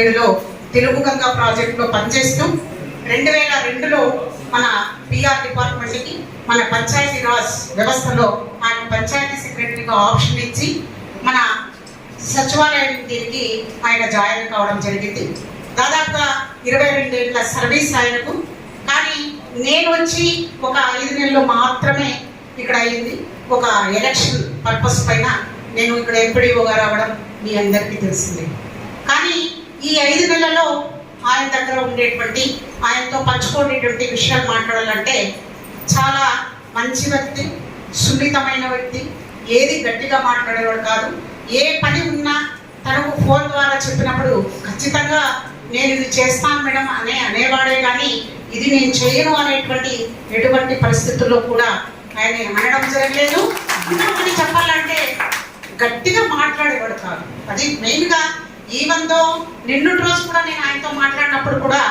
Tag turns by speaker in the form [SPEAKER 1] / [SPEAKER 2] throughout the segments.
[SPEAKER 1] 2017లో తెలుగు గంగా ప్రాజెక్టులో పనిచేస్తూ 2002లో మన పిఆర్ డిపార్ట్మెంట్కి మన పంచాయతీ రాజ్ వ్యవస్థలో ఆయన పంచాయతీ సెక్రటరీగా ఆప్షన్ ఇచ్చి మన సచివాలయం దీనికి ఆయన జాయిన్ కావడం జరిగింది. దాదాపుగా 22 ఏళ్ళ సర్వీస్ ఆయనకు. కానీ నేను వచ్చి ఒక 5 నెలలు మాత్రమే ఇక్కడ అయింది. ఒక ఎలక్షన్ పర్పస్ పైన నేను ఇక్కడ ఎంపీడీఓగా రావడం మీ అందరికీ తెలిసిందే. కానీ ఈ 5 నెలల్లో ఆయన దగ్గర ఉండేటువంటి, ఆయనతో పంచుకునేటువంటి విషయాలు మాట్లాడాలంటే చాలా మంచి వ్యక్తి, సున్నితమైన వ్యక్తి, ఏది గట్టిగా మాట్లాడేవాడు కాదు. ఏ పని ఉన్నా తనకు ఫోన్ ద్వారా చెప్పినప్పుడు ఖచ్చితంగా నేను ఇది చేస్తాను మేడం అనేవాడే, కానీ ఇది నేను చేయను అనేటువంటి ఎటువంటి పరిస్థితుల్లో కూడా ఆయన అనడం జరగలేదు. ఇంకొకటి చెప్పాలంటే గట్టిగా మాట్లాడేవాడు కాదు. అది మెయిన్గా ఈవెందో నిన్నటి రోజు కూడా నేను ఆయనతో మాట్లాడినప్పుడు కూడా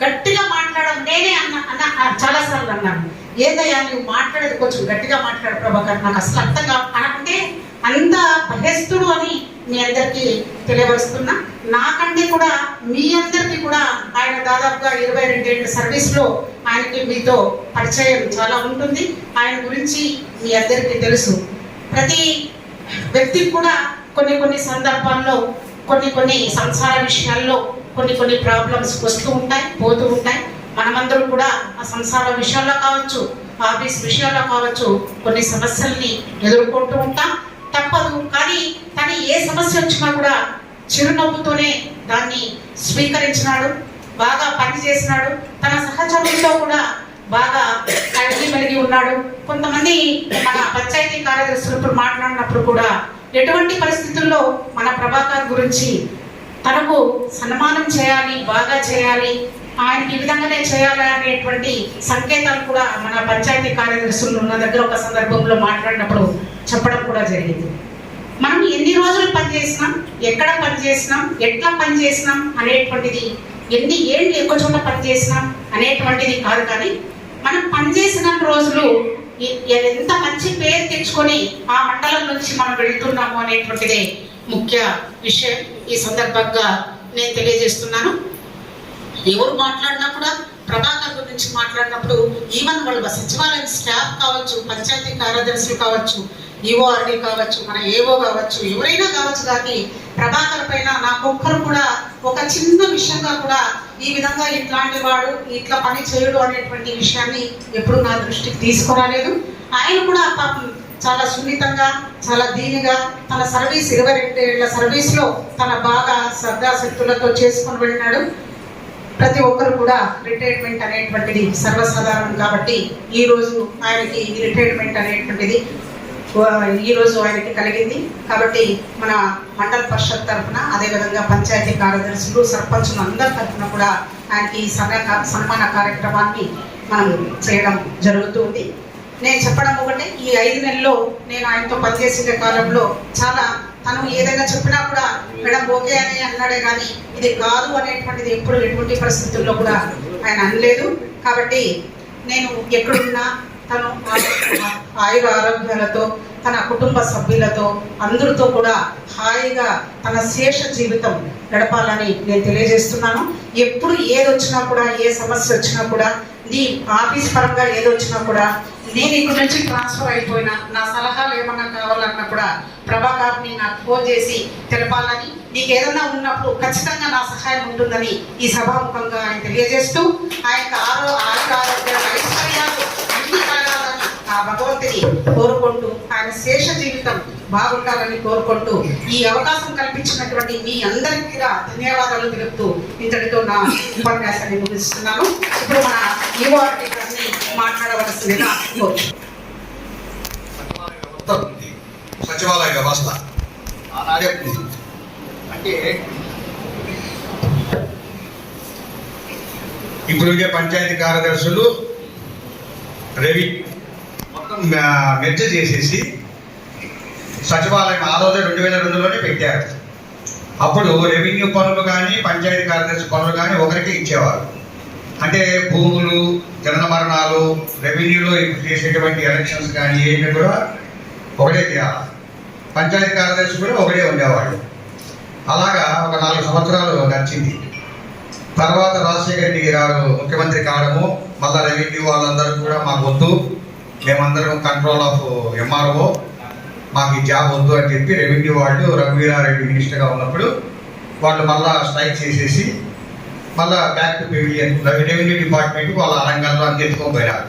[SPEAKER 1] గట్టిగా మాట్లాడడం నేనే చాలాసార్లు అన్నాను, ఏదయ్యా నువ్వు మాట్లాడేది కొంచెం గట్టిగా మాట్లాడు ప్రభాకర్, నాకు అసలు అర్థంగా అనకుంటే అంత భయస్తుడు అని మీ అందరికీ తెలియవరుస్తున్నా. నాకంటే కూడా మీ అందరికీ కూడా ఆయన దాదాపుగా 22 ఏళ్ళ సర్వీస్లో ఆయనకి మీతో పరిచయం చాలా ఉంటుంది. ఆయన గురించి మీ అందరికీ తెలుసు. ప్రతి వ్యక్తికి కూడా కొన్ని సందర్భాల్లో కొన్ని సంసార విషయాల్లో కొన్ని ప్రాబ్లమ్స్ వస్తూ ఉంటాయి, పోతూ ఉంటాయి. మనమందరూ కూడా ఆ సంసార విషయాల్లో కావచ్చు, ఆఫీస్ విషయాల్లో కావచ్చు, కొన్ని సమస్యల్ని ఎదుర్కొంటూ ఉంటాం, తప్పదు. కానీ తను ఏ సమస్య వచ్చినా కూడా చిరునవ్వుతోనే దాన్ని స్వీకరించినాడు, బాగా పనిచేసినాడు. తన సహచరులతో కూడా బాగా కలిగి ఉన్నాడు. కొంతమంది మన పంచాయతీ కార్యదర్శులతో మాట్లాడినప్పుడు కూడా ఎటువంటి పరిస్థితుల్లో మన ప్రభాకర్ గురించి తనకు సన్మానం చేయాలి, బాగా చేయాలి, ఆయనకి ఈ విధంగానే చేయాలి అనేటువంటి సంకేతాలు కూడా మన పంచాయతీ కార్యదర్శులు ఉన్న దగ్గర ఒక సందర్భంలో మాట్లాడినప్పుడు చెప్పడం కూడా జరిగింది. మనం ఎన్ని రోజులు పనిచేసినాం, ఎక్కడ పనిచేసినాం, ఎట్లా పనిచేసినాం అనేటువంటిది, ఎన్ని ఏళ్ళు ఎక్కువ చోట పనిచేసినాం అనేటువంటిది కాదు, కానీ మనం పనిచేసిన రోజులు ఎంత మంచి పేరు తెచ్చుకొని ఆ మండలం నుంచి మనం వెళ్తున్నాము అనేటువంటిదే ముఖ్య విషయం. ఈ సందర్భంగా నేను తెలియజేస్తున్నాను. ఎవరు మాట్లాడినా కూడా ప్రభాకర్ గురించి మాట్లాడినప్పుడు ఈవెన్ వాళ్ళ సచివాలయం స్టాఫ్ కావచ్చు, పంచాయతీ కార్యదర్శులు కావచ్చు, ఈఓఆర్డీ కావచ్చు, మన ఏఓ కావచ్చు, ఎవరైనా కావచ్చు, కానీ ప్రభాకర్ పైన నాకొక్కరు కూడా ఒక చిన్న విషయంగా కూడా ఈ విధంగా ఇట్లాంటి వాడు ఇట్లా పని చేయడు అనేటువంటి విషయాన్ని ఎప్పుడు నా దృష్టికి తీసుకురాలేదు. ఆయన కూడా పాపం చాలా సున్నితంగా, చాలా దీనిగా తన సర్వీస్ 22 ఏళ్ల సర్వీస్లో తన బాగా శ్రద్ధాశక్తులతో చేసుకొని వెళ్ళినాడు. ప్రతి ఒక్కరు కూడా రిటైర్మెంట్ అనేటువంటిది సర్వసాధారణం. కాబట్టి ఈరోజు ఆయనకి రిటైర్మెంట్ అనేటువంటిది ఈరోజు ఆయనకి కలిగింది. కాబట్టి మన మండల పరిషత్ తరఫున, అదేవిధంగా పంచాయతీ కార్యదర్శులు, సర్పంచులు అందరి తరఫున కూడా ఆయనకి ఈ సన్మాన కార్యక్రమాన్ని మనం చేయడం జరుగుతుంది. నేను చెప్పడం ఒకటే, ఈ 5 నెలల్లో నేను ఆయనతో పనిచేసే కాలంలో చాలా తను ఏదైనా చెప్పినా కూడా మేడం ఓకే అని అన్నాడే, కానీ ఇది కాదు అనేటువంటిది ఎప్పుడు ఎటువంటి పరిస్థితుల్లో కూడా ఆయన అనలేదు. కాబట్టి నేను ఎక్కడున్నా తను ఆయుర ఆరోగ్యాలతో, తన కుటుంబ సభ్యులతో, అందరితో కూడా హాయిగా తన శేష జీవితం గడపాలని నేను తెలియజేస్తున్నాను. ఎప్పుడు ఏది వచ్చినా కూడా, ఏ సమస్య వచ్చినా కూడా, నీ ఆఫీస్ పరంగా ఏది వచ్చినా కూడా, నేను ఇక్కడ నుంచి ట్రాన్స్ఫర్ అయిపోయినా నా సలహాలు ఏమన్నా కావాలన్నా కూడా ప్రభాకర్ని నాకు ఫోన్ చేసి తెలపాలని, నీకు ఏదన్నా ఉన్నప్పుడు ఖచ్చితంగా నా సహాయం ఉంటుందని ఈ సభాముఖంగా ఆయన తెలియజేస్తూ, ఆయనకు ఆరోగ్యాలు, ఐశ్వర్యాలు అన్ని కలగాలని ఆ భగవంతుని కోరుకుంటూ, ఆయన శేష జీవితం బాగుండాలని కోరుకుంటూ, ఈ అవకాశం కల్పించినటువంటి మీ అందరికీ కూడా ధన్యవాదాలు తెలుపుతూ ఇంతటితో నా ఉపన్యాసాన్ని ముగిస్తున్నాను. ఇప్పుడు మన ఈఓఆర్డీ గారిని మాట్లాడవలసిందిగా
[SPEAKER 2] సచివాలయ వ్యవస్థ ఆనాడే అంటే ఇప్పుడుగే పంచాయతీ కార్యదర్శులు మొత్తం మెర్జ్ చేసేసి సచివాలయం ఆ రోజు 2002లోనే పెట్టారు. అప్పుడు రెవెన్యూ పనులు కానీ, పంచాయతీ కార్యదర్శి పనులు కానీ ఒకరికి ఇచ్చేవారు. అంటే భూములు, జనన మరణాలు, రెవెన్యూలో చేసేటువంటి ఎలక్షన్స్ కానీ ఏమి కూడా ఒకటే చేయాలి. పంచాయతీ కార్యదర్శి కూడా ఒకటే ఉండేవాళ్ళు. అలాగా ఒక 4 సంవత్సరాలు గడిచింది. తర్వాత రాజశేఖర రెడ్డి గారు ముఖ్యమంత్రి కావడము, మళ్ళా రెవెన్యూ వాళ్ళందరూ కూడా మాకు వద్దు, మేమందరం కంట్రోల్ ఆఫ్ ఎంఆర్ఓ, మాకు ఈ జాబ్ వద్దు అని చెప్పి రెవెన్యూ వాళ్ళు రఘువీరారెడ్డి మినిస్టర్గా ఉన్నప్పుడు వాళ్ళు మళ్ళా స్ట్రైక్ చేసేసి మళ్ళా back to pavilion revenue department వాళ్ళ రంగంలో అందించుకొని పోయినారు.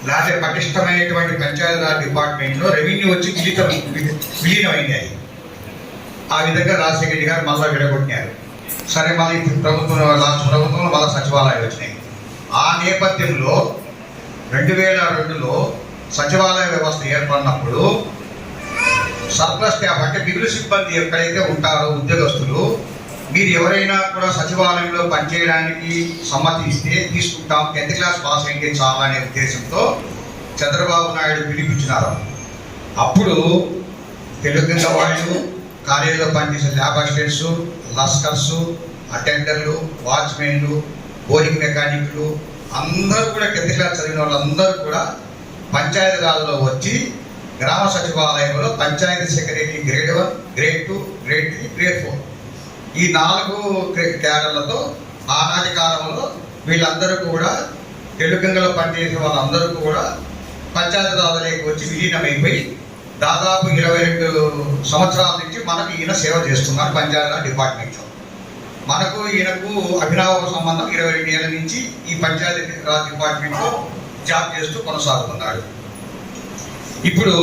[SPEAKER 2] లేకపోతే పటిష్టమైనటువంటి పంచాయతీరాజ్ డిపార్ట్మెంట్లో రెవెన్యూ వచ్చి విలీనమైంది. ఆ విధంగా రాజశేఖర రెడ్డి గారు మళ్ళీ విడగొట్టినారు. సరే, మళ్ళీ ప్రభుత్వం రాష్ట్ర ప్రభుత్వంలో మళ్ళీ సచివాలయాలు వచ్చినాయి. ఆ నేపథ్యంలో 2002లో సచివాలయ వ్యవస్థ ఏర్పడినప్పుడు సర్ప్లస్ స్టాఫ్ అంటే మిగులు సిబ్బంది ఎక్కడైతే ఉంటారో ఉద్యోగస్తులు, మీరు ఎవరైనా కూడా సచివాలయంలో పనిచేయడానికి సమ్మతి ఇస్తే తీసుకుంటాం, 10th క్లాస్ పాస్ అయితే చాలా అనే ఉద్దేశంతో చంద్రబాబు నాయుడు పిలిపించినారు. అప్పుడు తెలుగు వాళ్ళు, కాలేజీలో పనిచేసే ల్యాబ్ అసిస్టెంట్స్, లస్కర్స్, అటెండర్లు, వాచ్మెన్లు, బోరింగ్ మెకానిక్లు అందరూ కూడా 10th క్లాస్ చదివిన వాళ్ళందరూ కూడా పంచాయతీరాజ్లో వచ్చి గ్రామ సచివాలయంలో panchayat secretary grade 1, grade 2, grade 3, grade 4 ఈ 4 క్యాడర్లతో ఆనాటి కాలంలో వీళ్ళందరూ కూడా తెలుగులో పనిచేసే వాళ్ళందరూ కూడా పంచాయతీరాజ్లోకి వచ్చి విలీనమైపోయి దాదాపు 22 సంవత్సరాల నుంచి మనకు ఈయన సేవ చేస్తున్నారు పంచాయతీరాజ్ డిపార్ట్మెంట్లో. మనకు ఈయనకు అభినవ సంబంధం 22 ఏళ్ళ నుంచి ఈ పంచాయతీరాజ్ డిపార్ట్మెంట్లో జాబ్ చేస్తూ కొనసాగుతున్నాడు. ఇప్పుడు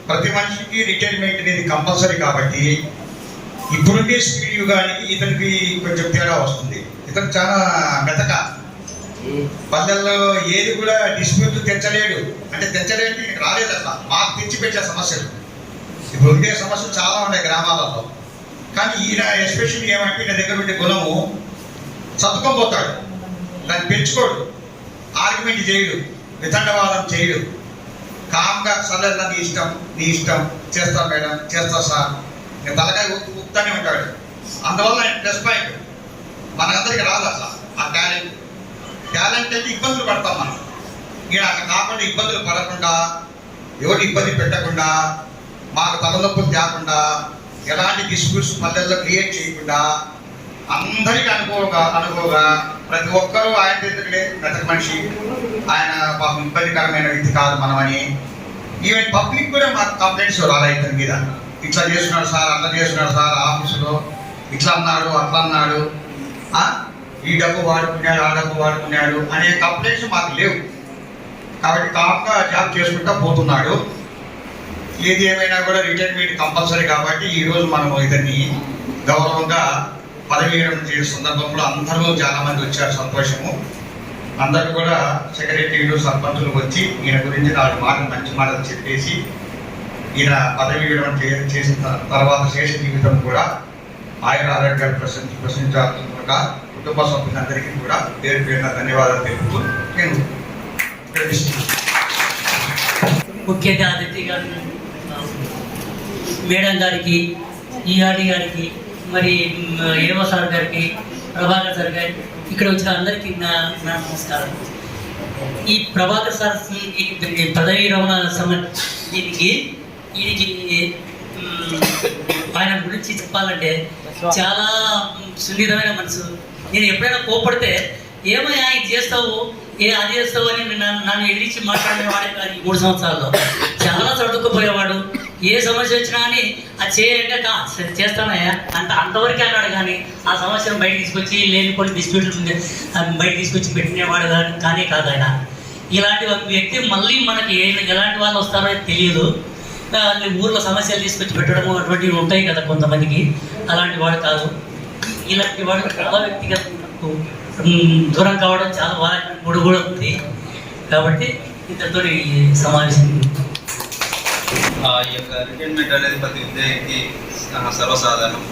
[SPEAKER 2] ప్రతి మనిషికి రిటైర్మెంట్ అనేది కంపల్సరీ కాబట్టి ఇప్పుడుండే స్పీడ్ యుగానికి ఇతనికి కొంచెం తేడా వస్తుంది. ఇతను చాలా మెతక, పల్లెల్లో ఏది కూడా డిస్ప్యూట్లు తెచ్చలేడు. అంటే తెచ్చలేంటి రాలేదు, అట్లా మాకు తెచ్చిపెట్టే సమస్యలు ఇప్పుడు ఉండే సమస్యలు చాలా ఉన్నాయి గ్రామాలలో. కానీ ఈయన ఎస్పెషల్లీ ఏమంటే ఈయన దగ్గర ఉండే గుణము చదువుకోపోతాడు, దాన్ని పెంచుకోడు, ఆర్గ్యుమెంట్ చేయడు, వితండవాదం చేయడు, కామ్గా సర్లేదా నీ ఇష్టం చేస్తా మేడం, చేస్తా సార్, నేను తలకాయ ఊపుతానే ఉంటాడు. అందువల్ల ఆయన ప్లస్ పాయింట్. మనందరికీ రాదు అట్లా ఆ టాలెంట్ అంటే ఇబ్బందులు పడతాం మనం. ఈయన అట్లా కాకుండా ఇబ్బందులు పడకుండా, ఎవరు ఇబ్బంది పెట్టకుండా, మాకు తలనొప్పులు తేకుండా, ఎలాంటి డిస్ప్యూట్స్ మధ్యలో క్రియేట్ చేయకుండా, అందరికీ అనుకోగా ప్రతి ఒక్కరూ ఆయన దగ్గరే మెతక మనిషి, ఆయన పాపం ఇబ్బందికరమైన వ్యక్తి కాదు మనమని. ఈవెన్ పబ్లిక్ కూడా మాకు కంప్లైంట్స్ రాలే ఇతని మీద, ఇట్లా చేస్తున్నాడు సార్, అట్లా చేస్తున్నాడు సార్, ఆఫీసులో ఇట్లా అన్నాడు అట్లా అన్నాడు, ఈ డబ్బు వాడుకున్నాడు ఆ డబ్బు వాడుకున్నాడు అనే కంప్లైంట్స్ మాకు లేవు. కాబట్టి కామ్గా జాబ్ చేసుకుంటా పోతున్నాడు. ఏది ఏమైనా కూడా రిటైర్మెంట్ కంపల్సరీ కాబట్టి ఈరోజు మనం ఇతన్ని గౌరవంగా పదవి విరమణ చేసే సందర్భంలో అందరూ చాలా మంది వచ్చారు, సంతోషము. అందరూ కూడా సెక్రటరీలు, సర్పంచులు వచ్చి ఈయన గురించి 4 మాటలు మంచి మాటలు చెప్పేసి ఈయన పదవి విరమణ చేసిన తర్వాత శేష జీవితం కూడా ఆయన ఆరోగ్యాలు ప్రశ్నించాల్సిన కుటుంబ సభ్యులందరికీ కూడా పేరు పేరున ధన్యవాదాలు తెలుపుతూ నేను
[SPEAKER 3] ముఖ్యంగా అతిథి గారు మేడం గారికి, ఈఆర్డి గారికి, మరి ఏవో సార్ గారికి, ప్రభాకర్ సార్ గారికి, ఇక్కడ వచ్చిన అందరికీ నా నమస్కారం. ఈ ప్రభాకర్ సార్ పదవీ విరమణ దీనికి ఆయన గురించి చెప్పాలంటే చాలా సున్నితమైన మనసు. నేను ఎప్పుడైనా కోపడితే ఏమయ్యా ఇది చేస్తావు, అది చేస్తావు అని నన్ను ఎదిరించి మాట్లాడిన వాడే కాదు. ఈ 3 సంవత్సరాల్లో చాలా చదువుకుపోయేవాడు. ఏ సమస్య వచ్చినా కానీ అది చేయంటే చేస్తానయ్యా అంతవరకే అన్నాడు. కానీ ఆ సమస్యను బయట తీసుకొచ్చి లేనిపోయిన డిస్ప్యూట్లు బయట తీసుకొచ్చి పెట్టినవాడు కానీ కాదు ఆయన. ఇలాంటి వ్యక్తి మళ్ళీ మనకి ఎలాంటి వాళ్ళు వస్తారో తెలియదు. ఊర్లో సమస్యలు తీసుకొచ్చి పెట్టడము అటువంటివి ఉంటాయి కదా కొంతమందికి, అలాంటి వాడు కాదు. ఇలాంటి వాడు చాలా వ్యక్తిగత దూరం కావడం చాలా బాగా కూడా ఉంది. కాబట్టి ఇంతతో ఈ సమావేశం.
[SPEAKER 4] ఈ యొక్క రిటైర్మెంట్ అనేది ప్రతి ఉద్యోగికి సర్వసాధారణం.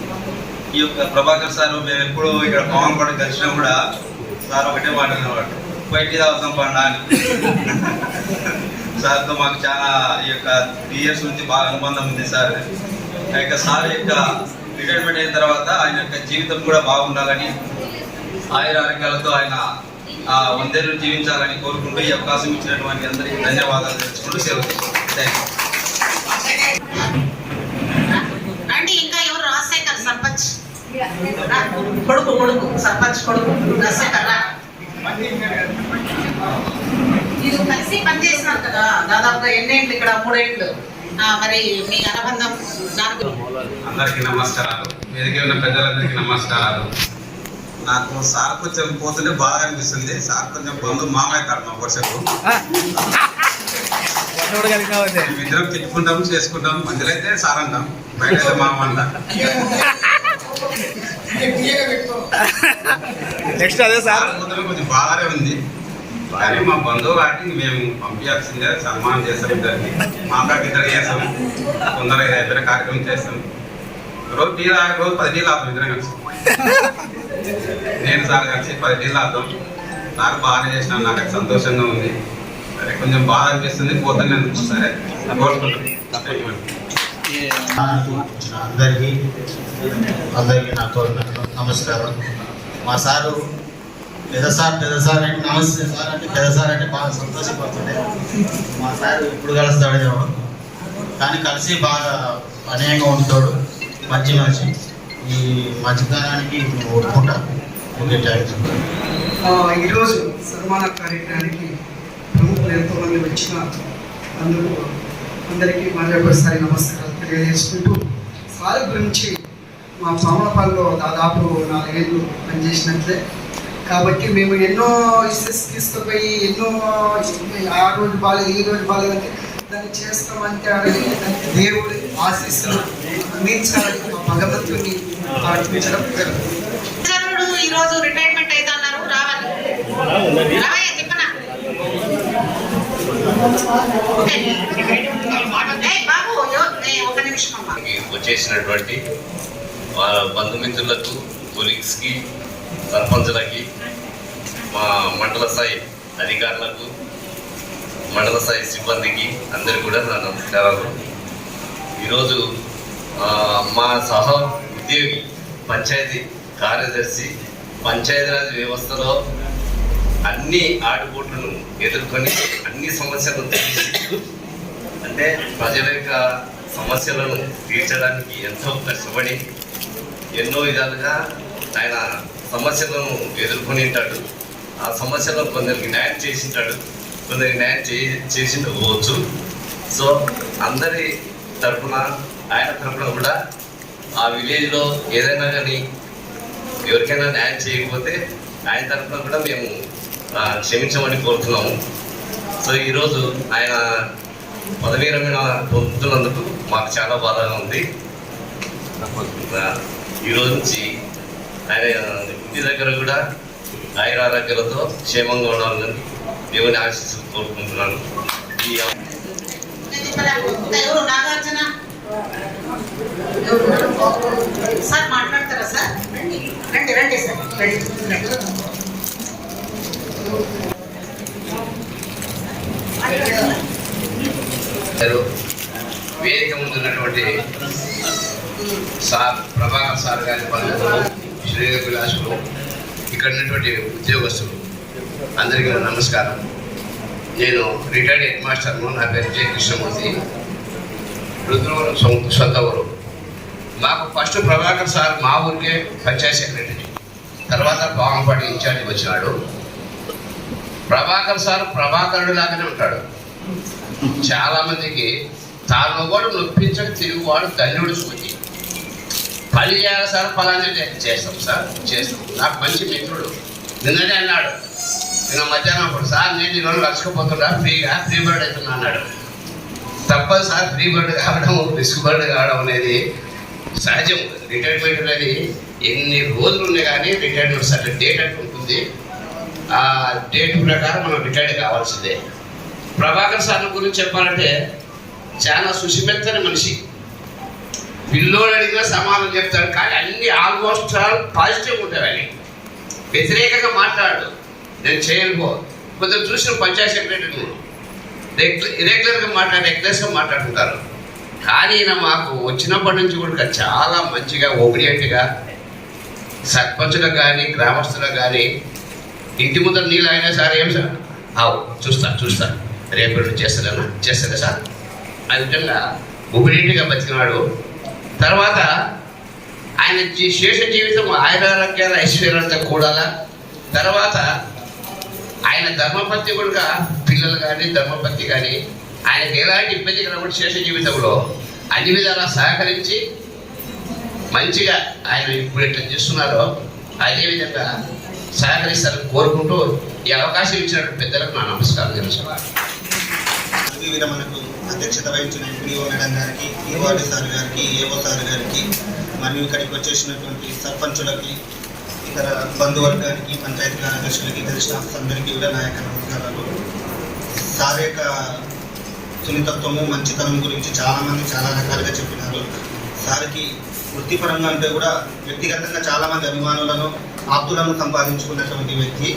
[SPEAKER 4] ఈ యొక్క ప్రభాకర్ సార్ మేము ఎప్పుడు ఇక్కడ పవన్ పాట కలిసినా కూడా సార్ ఒకటే మాట వినేవాడు, బయటికి అవసరం పడినా అని. సార్తో మాకు చాలా ఈ యొక్క 3 years నుంచి బాగా అనుబంధం ఉంది సార్. ఆ యొక్క సార్ యొక్క రిటైర్మెంట్ అయిన తర్వాత ఆయన యొక్క జీవితం కూడా బాగుండాలని, ఆరోగ్యాలతో ఆయన 100 ఏళ్ళు జీవించాలని కోరుకుంటూ ఈ అవకాశం ఇచ్చినటువంటి అందరికీ ధన్యవాదాలు తెలుసుకుంటూ సెలవు.
[SPEAKER 1] రండి, ఇంకా ఎవరు రాజశేఖర్ సర్పంచ్ కొడుకు సర్పంచ్ కొడుకు నర్సకరా ఇది కలిసి పనిచేసినారు కదా దాదాపుగా ఎన్నేళ్ళు ఇక్కడ 3 ఏళ్ళు మరి మీ అనుబంధం నాకు
[SPEAKER 5] అందరికీ నమస్కారాలు. వేదిక ఉన్న పెద్దలందరికీ నమస్కారాలు. నాకు సార్ కొంచెం పోతుంటే బాగా అనిపిస్తుంది. సార్ కొంచెం బంధు మామయ్య కాదు మా వర్షకు ఇద్దరం తిట్టుకుంటాం చేసుకుంటాం. మధ్యలో అయితే సార్ అంటాం, బయట అయితే మామ అంటాం.
[SPEAKER 6] నెక్స్ట్ అదే సార్
[SPEAKER 5] పోతుంటే కొంచెం బాగానే ఉంది. కానీ మా బంధువు వాటిని మేము పంపించాల్సిందే, సన్మానం చేస్తాం. ఇద్దరికి మా అక్కడికి ఇద్దరు చేస్తాం. కొందరు ఇద్దరు కార్యక్రమం చేస్తాం. రోజు 10 టీలు ఆపుతాం ఇద్దరం కలిసి. నేను సార్ కలిసి 10 టీలు ఆపుతాం. నాకు బాగానే చేసినాను, నాకు అది సంతోషంగా ఉంది. సరే కొంచెం బాధ అనిపిస్తుంది, పోతాను నేను. సరే కోరుకుంటాను.
[SPEAKER 7] అందరికీ నాకు నమస్కారం. మా సారు పెద్ద సార్ అంటే నమస్తే సార్ అంటే పెద్ద సార్ అంటే బాగా సంతోషపడుతుండే. మా సార్ ఇప్పుడు కలుస్తాడేమో కానీ కలిసి బాగా అనేకంగా ఉంటాడు. మంచి ఈ మంచితనానికి ఒప్పుకుంటా. Okay, thanks.
[SPEAKER 8] ఈరోజు సన్మాన కార్యక్రమానికి ప్రముఖులు ఎంతోమంది వచ్చిన అందరికీ మరొకసారి నమస్కారాలు తెలియజేసుకుంటూ, సార్ గురించి మా పామలపల్లిలో దాదాపు 4 ఏళ్ళు పనిచేసినట్లే. కాబట్టి మేము ఎన్నో ఇష్యూస్ తీసుకుపోయి ఆ రోజు బాగాలేదు ఈ రోజు బాగాలేదంటే దాన్ని చేస్తామంటే దానికి దేవుడి ఆశీస్సులు అందించాలని మా భగవంతుని ప్రార్థించడం జరుగుతుంది.
[SPEAKER 1] ఈ రోజు రిటైర్మెంట్ అయితే అన్నారు, రావాలి రావయ్యా చెప్పనా బాబు ఒక నిమిషం అమ్మా.
[SPEAKER 9] వచ్చేసినటువంటి బంధుమిత్రులకు, కొలీగ్స్కి, సర్పంచులకి, మా మండల స్థాయి అధికారులకు, మండల స్థాయి సిబ్బందికి అందరికీ కూడా నా నమస్కారాలు. ఈరోజు మా సహ ఉద్యోగి, పంచాయతీ కార్యదర్శి, పంచాయతీరాజ్ వ్యవస్థలో అన్ని ఆటుపోట్లను ఎదుర్కొని అన్ని సమస్యలను తీర్చి, అంటే ప్రజల యొక్క సమస్యలను తీర్చడానికి ఎంతో కష్టపడి ఎన్నో విధాలుగా ఆయన సమస్యలను ఎదుర్కొని ఉంటాడు. ఆ సమస్యలను కొందరికి న్యాయం చేసి ఉంటాడు, కొందరికి న్యాయం చేసి ఉండకపోవచ్చు. సో అందరి తరఫున, ఆయన తరఫున కూడా ఆ విలేజ్లో ఏదైనా కానీ ఎవరికైనా న్యాయం చేయకపోతే ఆయన తరఫున కూడా మేము క్షమించమని కోరుతున్నాము. సో ఈరోజు ఆయన పదవీ విరమణ పొందుతున్నందుకు మాకు చాలా బాధగా ఉంది. ఈరోజు నుంచి ఆయన ఇంటి దగ్గర కూడా ఆయురారోగ్యాలతో క్షేమంగా ఉండాలని దేవుని ఆశీస్సులు కోరుకుంటున్నాను.
[SPEAKER 1] ఎవరు నాగార్జున సార్ మాట్లాడతారా సార్? రండి సార్, రండి.
[SPEAKER 9] వేదిక ముందున్నటువంటి సార్ ప్రభాకర్ సార్ గారి బంధువులు, శ్రీదేవి విలాసులు, ఇక్కడ ఉన్నటువంటి ఉద్యోగస్తులు అందరికీ నమస్కారం. నేను రిటైర్డ్ హెడ్ మాస్టర్ను. నా పేరు జె కృష్ణమూర్తి, రుద్రవరం సొంత ఊరు. మాకు ఫస్ట్ ప్రభాకర్ సార్ మా ఊరికే పంచాయతీ సెక్రటరీ, తర్వాత పావంపాటి ఇన్ఛార్జి వచ్చినాడు. ప్రభాకర్ సార్ ప్రభాకరుడు లాగానే ఉంటాడు. చాలామందికి తాను కూడా నొప్పించక తిరుగువాడు ధన్యుడు సూచి. పని చేయాలి సార్, ఫలాన్ని చేస్తాం సార్, చేస్తాం. నాకు మంచి మిత్రుడు నిన్ననే అన్నాడు, నిన్న మధ్యాహ్నం అప్పుడు, సార్ నేను ఈరోజు లక్షకపోతున్నా, ఫ్రీ బర్డ్ అవుతున్నా అన్నాడు. తప్పదు సార్, ఫ్రీ బర్డ్ కావడం, రిస్క్ బర్డ్ కావడం అనేది సహజం. రిటైర్మెంట్ అనేది ఎన్ని రోజులు ఉన్నాయి కానీ రిటైర్మెంట్ సర్టెన్ డేట్ అంటే ఉంటుంది. ఆ డేట్ ప్రకారం మనం రిటైర్డ్ కావాల్సిందే. ప్రభాకర్ సార్ గురించి చెప్పాలంటే చాలా సుసిమెత్తని మనిషి. పిల్లోడు అడిగినా సమాధానం చెప్తాడు, కానీ అన్ని ఆల్మోస్ట్ పాజిటివ్ ఉంటాయి. వ్యతిరేకంగా మాట్లాడు, నేను చేయనుకో. కొంచెం చూసిన పంచాయతీ సెక్రటరీని రెగ్యులర్గా ఎక్లెస్గా మాట్లాడుతుంటారు. కానీ ఈయన మాకు వచ్చినప్పటి నుంచి కూడా చాలా మంచిగా ఒబిడియంట్గా సర్పంచులకు కానీ గ్రామస్తులకు కానీ ఇంటి ముందర నీళ్ళు అయినా సార్, ఏం సార్ చూస్తా రేపు చేస్తారా సార్, ఆ విధంగా ఒబిడియంట్గా బతికినాడు. తర్వాత ఆయన శేష జీవితం ఆయురారోగ్యాల ఐశ్వర్యాలతో కూడాలా. తర్వాత ఆయన ధర్మపత్ని కూడా పిల్లలు కానీ ధర్మపత్ని కానీ ఆయనకి ఎలాంటి ఇబ్బంది కలగకుండా శేష జీవితంలో అన్ని విధాలా సహకరించి మంచిగా ఆయన ఇప్పుడు ఎట్లా చేస్తున్నారో అదేవిధంగా సహకరిస్తారని కోరుకుంటూ ఈ అవకాశం ఇచ్చినటువంటి పెద్దలకు నా నమస్కారం తెలుసుకోవాలి.
[SPEAKER 6] మనకు అధ్యక్షత వహించిన ఎంపీడీఓ మేడం గారికి, ఈవార్డు సార్ గారికి, ఏఓ సార్ గారికి, మరియు ఇక్కడికి వచ్చేసినటువంటి సర్పంచులకి, ఇతర బంధువర్గానికి, పంచాయతీ కార్యదర్శులకి, ఇతర స్టాఫ్స్ అందరికీ కూడా నా యొక్క నమస్కారాలు. సార్ యొక్క సున్నితత్వము, మంచితనం గురించి చాలామంది చాలా రకాలుగా చెప్పినారు. సార్కి వృత్తిపరంగా అంటే కూడా వ్యక్తిగతంగా చాలామంది అభిమానులను, ఆప్తులను సంపాదించుకున్నటువంటి వ్యక్తి.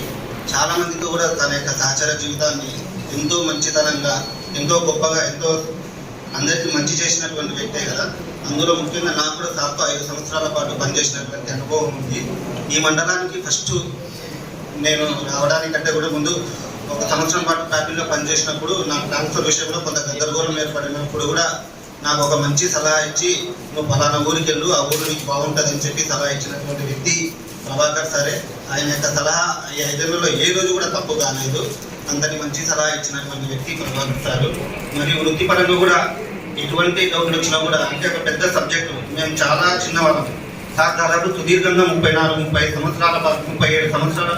[SPEAKER 6] చాలామందితో కూడా తన యొక్క సహచర జీవితాన్ని ఎంతో మంచితనంగా, ఎంతో గొప్పగా, ఎంతో అందరికీ మంచి చేసినటువంటి వ్యక్తే కదా. అందులో ముఖ్యంగా నాకు కూడా సార్తో 5 సంవత్సరాల పాటు పనిచేసినటువంటి అనుభవం ఉంది. ఈ మండలానికి ఫస్ట్ నేను రావడానికంటే కూడా ముందు 1 సంవత్సరం పాటు ప్యాపిల్లో పనిచేసినప్పుడు నాకు ట్రాన్స్ఫర్ విషయంలో కొంత గందరగోళం ఏర్పడినప్పుడు కూడా నాకు ఒక మంచి సలహా ఇచ్చి, నువ్వు ఫలానా ఊరికి వెళ్ళు, ఆ ఊరు నీకు బాగుంటుంది అని చెప్పి సలహా ఇచ్చినటువంటి వ్యక్తి ప్రభాకర్ సారే. ఆయన యొక్క సలహా ఈ 5 ఏళ్లలో ఏ రోజు కూడా తప్పు కాలేదు. అంతటి మంచి సలహా ఇచ్చినటువంటి వ్యక్తి ప్రభాకర్ సారు. మరియు వృత్తిపరంగా కూడా ఎటువంటి డౌట్లు వచ్చినా కూడా, అంటే ఒక పెద్ద సబ్జెక్టు, మేము చాలా చిన్నవాళ్ళం. సార్ దాదాపు సుదీర్ఘంగా 37 సంవత్సరాల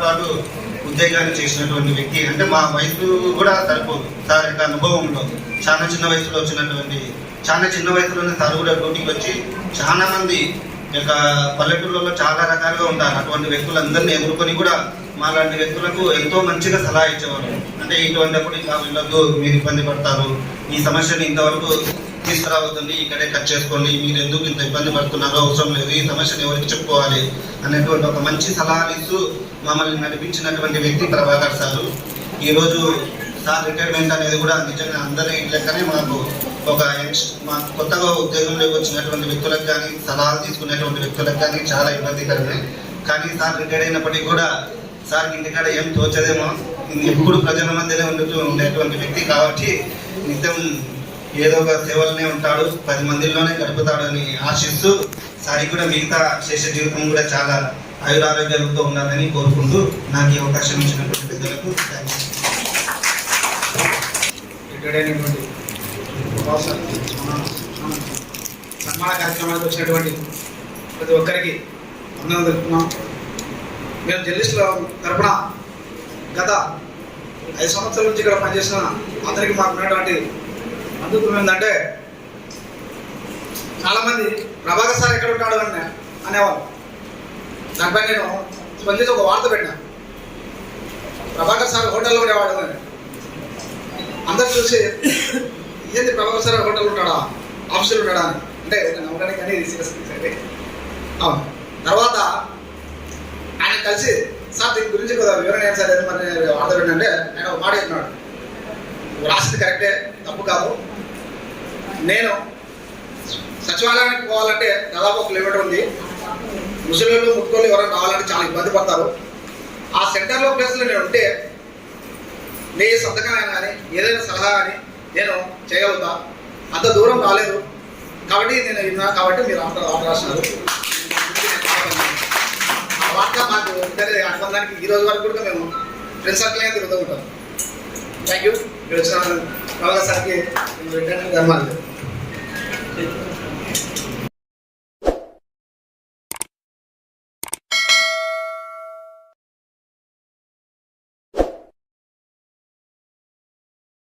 [SPEAKER 6] పాటు ఉద్యోగాన్ని చేసినటువంటి వ్యక్తి. అంటే మా వయసు కూడా సరిపోదు సార్ యొక్క అనుభవంలో. చాలా చిన్న వయసులో వచ్చినటువంటి, చాలా చిన్న వయసులోనే సార్ కూడా డ్యూటీకి వచ్చి చాలా మంది యొక్క పల్లెటూళ్ళలో చాలా రకాలుగా ఉంటారు. అటువంటి వ్యక్తులందరినీ ఎదుర్కొని కూడా మాలాంటి వ్యక్తులకు ఎంతో మంచిగా సలహా ఇచ్చేవారు. అంటే ఇటువంటిప్పుడు ఇలా వెళ్ళొద్దు, మీరు ఇబ్బంది పడతారు, ఈ సమస్యని ఇంతవరకు తీసుకురావద్దండి, ఇక్కడే కట్ చేసుకోండి, మీరు ఎందుకు ఇంత ఇబ్బంది పడుతున్నారో అవసరం లేదు, ఈ సమస్యను ఎవరికి చెప్పుకోవాలి అనేటువంటి ఒక మంచి సలహాలు ఇస్తూ మమ్మల్ని నడిపించినటువంటి వ్యక్తి ప్రభాకర్ సారు. ఈరోజు సార్ రిటైర్మెంట్ అనేది కూడా నిజంగా అందరి లెక్కనే మాకు ఒక మా కొత్తగా ఉద్యోగంలోకి వచ్చినటువంటి వ్యక్తులకు కానీ, సలహాలు తీసుకునేటువంటి వ్యక్తులకు కానీ చాలా ఇబ్బందికరమే. కానీ సార్ రిటైర్ అయినప్పటికీ కూడా సార్ ఇంటికాడ ఏం తోచదేమో, ఎప్పుడు ప్రజల మధ్యనే ఉండేటువంటి వ్యక్తి కాబట్టి నిత్యం ఏదో ఒక సేవలనే ఉంటాడు, 10 మందిలోనే గడుపుతాడని ఆశిస్తూ సార్ కూడా మిగతా శేష జీవితం కూడా చాలా ఆయురారోగ్యాలతో ఉండాలని కోరుకుంటూ నాకు ఈ అవకాశం ఇచ్చినటువంటి పెద్దలకు థ్యాంక్స్.
[SPEAKER 8] రిటైర్డ్ అయినటువంటి సన్మాన కార్యక్రమానికి వచ్చినటువంటి ప్రతి ఒక్కరికి వందనాలు తెలుపుతున్నాం. మేము జర్నలిస్టుల తరపున గత 5 సంవత్సరాల నుంచి ఇక్కడ పనిచేసిన అందరికీ మాకు ఉన్నటువంటి అందుకు ఏంటంటే, చాలామంది ప్రభాకర్ సార్ ఎక్కడ ఉంటాడు అని అనేవాళ్ళు. దానిపై నేను స్పందించి ఒక వార్త పెట్టినా, ప్రభాకర్ సార్ హోటల్లో ఉండేవాడు అని. అందరు చూసి ఏంది ప్రభాకర్ సార్ హోటల్ ఉంటాడా, ఆఫీసులో ఉంటాడా అని. అంటే నమ్మడానికి అనేది సీరియస్ అవును. తర్వాత ఆయన కలిసి, సార్ దీని గురించి కదా వివరణ ఏంటి సార్, ఏది మరి వార్త పెట్టంటే ఆయన ఒక మాట చెప్పినాడు, రాసింది కరెక్టే, తప్పు కాదు. నేను సచివాలయానికి పోవాలంటే దాదాపు 1 కిలోమీటర్ ఉంది. ముసలిళ్ళు ముట్టుకోళ్ళు ఎవరైనా రావాలంటే చాలా ఇబ్బంది పడతారు. ఆ సెంటర్లో ప్లేస్లో నేను ఉంటే నీ సంతకం అయినా కానీ ఏదైనా సలహా కానీ నేను చేయగలుగుతా. అంత దూరం రాలేదు కాబట్టి నేను విన్నా, కాబట్టి మీరు ఆర్డర్ రాసినారు. ఆ వార్త మాకు ఉంటే అనుబంధానికి ఈ రోజు వరకు కూడా మేము ఫ్రెండ్స్ సర్కిల్ అయితే తిరుగుతూ ఉంటాం. Thank you. ఇక్కడ వచ్చిన ప్రభాకర్ సార్కి ధన్యవాదాలు.